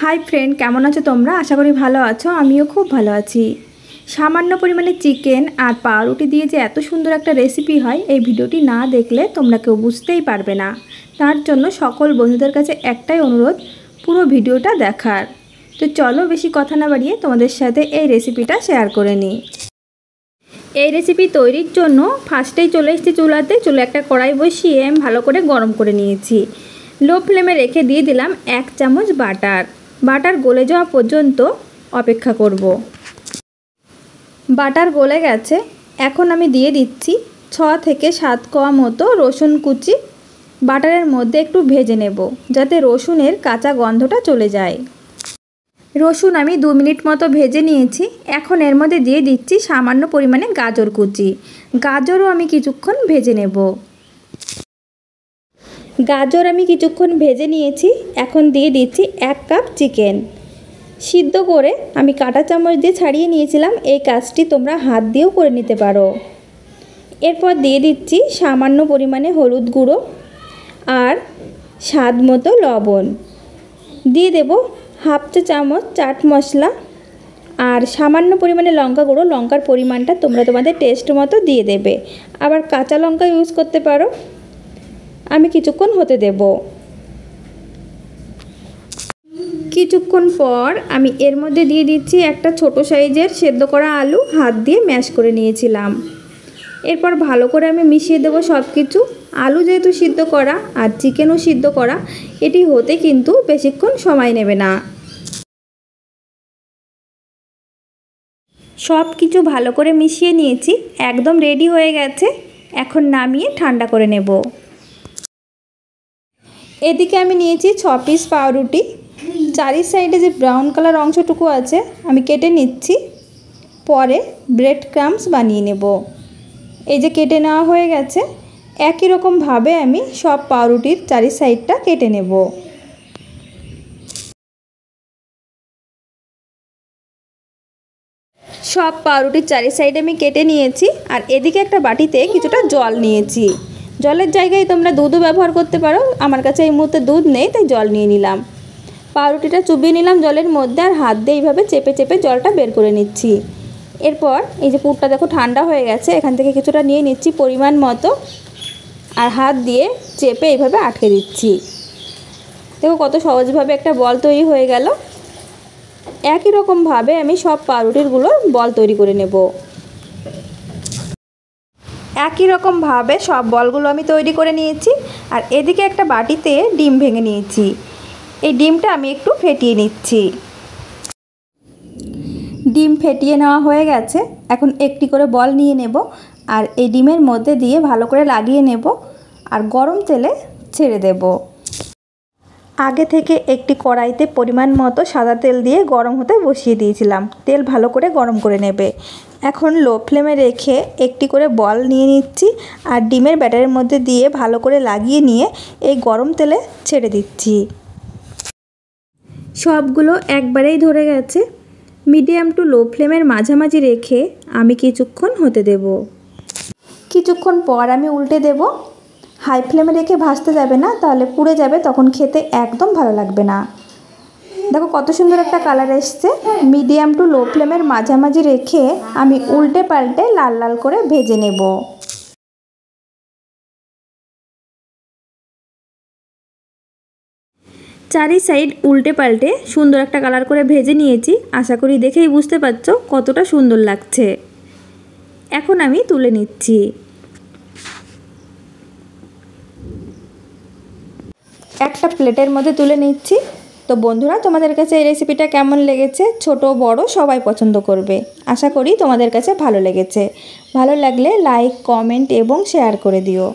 High friend केमन आछो तोमरा आशा करी भालो आछो आमिओ खूब भालो आछि। सामान्य परिमाणे चिकेन और पाउरुटी दिए जे एत सुंदर एक रेसिपि हय এই ভিডিওটি ना देखले तोमरा केउ बुझतेई पारबे ना। तार जन्य सकल बंधुदेर काछे एकटाई अनुरोध पुरो भिडियोटा देखार। तो चलो बेशी कथा ना बाड़िये तोमादेर साथे এই रेसिपिटा शेयर करे निই। এই रेसिपि तैरिर जन्य फार्स्टेई चले एसेछि चुलाते। चुले एकटा कड़ाई बसिए आमि भालो करे गरम करे निয়েছি। लो फ्लेमे रेखे दिए दिलाम 1 चामच बाटार। बाटार गले जाওয়া पर्यन्त अपेक्षा करब। बाटार गले गेছে। এখন আমি দিয়ে দিচ্ছি 6 থেকে 7 কোয়া মতো রসুন কুচি। বাটারের মধ্যে একটু ভেজে নেব যাতে রসুনের কাঁচা গন্ধটা চলে যায়। রসুন আমি 2 মিনিট মতো ভেজে নিয়েছি। এখন এর মধ্যে দিয়ে দিচ্ছি সামান্য পরিমাণে গাজর কুচি। গাজরও আমি কিছুক্ষণ ভেজে নেব। গাজর আমি কিছুক্ষণ ভেজে নিয়েছি। এখন দিয়ে দিচ্ছি 1 কাপ চিকেন। সিদ্ধ করে আমি কাঁটা চামচ দিয়ে ছাড়িয়ে নিয়েছিলাম। এই কাজটি তোমরা হাত দিয়েও করে নিতে পারো। এরপর দিয়ে দিচ্ছি সামান্য পরিমাণে হলুদ গুঁড়ো আর স্বাদ মতো লবণ। দিয়ে দেব হাফ চা চামচ চাট মশলা আর সামান্য পরিমাণে লঙ্কা গুঁড়ো। লঙ্কার পরিমাণটা তোমরা তোমাদের টেস্ট মতো দিয়ে দেবে। আবার কাঁচা লঙ্কা ইউজ করতে পারো। আমি কিছুক্ষণ হতে দেব। কিছুক্ষণ পর আমি এর মধ্যে দিয়ে দিচ্ছি একটা ছোট সাইজের সেদ্ধ করা আলু হাত দিয়ে ম্যাশ করে নিয়েছিলাম। এরপর ভালো করে আমি মিশিয়ে দেব সব কিছু। আলু যেহেতু সিদ্ধ করা আর চিকেনও সিদ্ধ করা, এটি হতে কিন্তু বেশিক্ষণ সময় নেবে না। সব কিছু ভালো করে মিশিয়ে নিয়েছি। একদম রেডি হয়ে গেছে। এখন নামিয়ে ঠান্ডা করে নেব। এদিকে আমি নিয়েছি 6 পিস পাউরুটি। চারি সাইডে যে ব্রাউন কালার অংশটুকু আছে আমি কেটে নিচ্ছি। পরে ব্রেড ক্রাম্বস বানিয়ে নেব। এই যে কেটে নেওয়া হয়ে গেছে। একই রকম ভাবে আমি সব পাউরুটির চারি সাইডটা কেটে নেব। সব পাউরুটির চারি সাইডে আমি কেটে নিয়েছি। আর এদিকে একটা বাটিতে কিছুটা জল নিয়েছি। জলের জায়গায় তোমরা দুধও ব্যবহার করতে পারো। আমার কাছে এই মুহূর্তে দুধ নেই তাই জল নিয়ে নিলাম। পাউরুটিটা চুবিয়ে নিলাম জলের মধ্যে আর হাত দিয়ে এইভাবে চেপে চেপে জলটা বের করে নিচ্ছি। এরপর এই যে পুরটা দেখো ঠান্ডা হয়ে গেছে। এখান থেকে কিছুটা নিয়ে নিচ্ছি পরিমাণ মতো আর হাত দিয়ে চেপে এইভাবে আটকে দিচ্ছি। দেখো কত সহজভাবে একটা বল তৈরি হয়ে গেল। একই রকমভাবে আমি সব পাউরুটিগুলো বল তৈরি করে নেব। একই রকমভাবে সব বলগুলো আমি তৈরি করে নিয়েছি। আর এদিকে একটা বাটিতে ডিম ভেঙে নিয়েছি। এই ডিমটা আমি একটু ফেটিয়ে নিচ্ছি। ডিম ফেটিয়ে নেওয়া হয়ে গেছে। এখন একটি করে বল নিয়ে নেব আর এই ডিমের মধ্যে দিয়ে ভালো করে লাগিয়ে নেব আর গরম তেলে ছেড়ে দেব। আগে থেকে একটি কড়াইতে পরিমাণ মতো সাদা তেল দিয়ে গরম হতে বসিয়ে দিয়েছিলাম। তেল ভালো করে গরম করে নেবে। এখন লো ফ্লেমে রেখে একটি করে বল নিয়ে নিচ্ছি আর ডিমের ব্যাটারের মধ্যে দিয়ে ভালো করে লাগিয়ে নিয়ে এই গরম তেলে ছেড়ে দিচ্ছি। সবগুলো একবারেই ধরে গেছে। মিডিয়াম টু লো ফ্লেমের মাঝামাঝি রেখে আমি কিছুক্ষণ হতে দেব। কিছুক্ষণ পর আমি উল্টে দেব। হাই ফ্লেমে রেখে ভাজতে যাবে না, তাহলে পুড়ে যাবে, তখন খেতে একদম ভালো লাগবে না। দেখো কত সুন্দর একটা কালার এসছে। মিডিয়াম টু লো ফ্লেমের মাঝামাঝি রেখে আমি উল্টে পাল্টে লাল লাল করে ভেজে নেব। চারি সাইড উল্টে পাল্টে সুন্দর একটা কালার করে ভেজে নিয়েছি। আশা করি দেখেই বুঝতে পারছো কতটা সুন্দর লাগছে। এখন আমি তুলে নিচ্ছি। একটা প্লেটের মধ্যে তুলে নিচ্ছি। তো বন্ধুরা, তোমাদের কাছে এই রেসিপিটা কেমন লেগেছে? ছোট বড় সবাই পছন্দ করবে। আশা করি তোমাদের কাছে ভালো লেগেছে। ভালো লাগলে লাইক, কমেন্ট এবং শেয়ার করে দিও।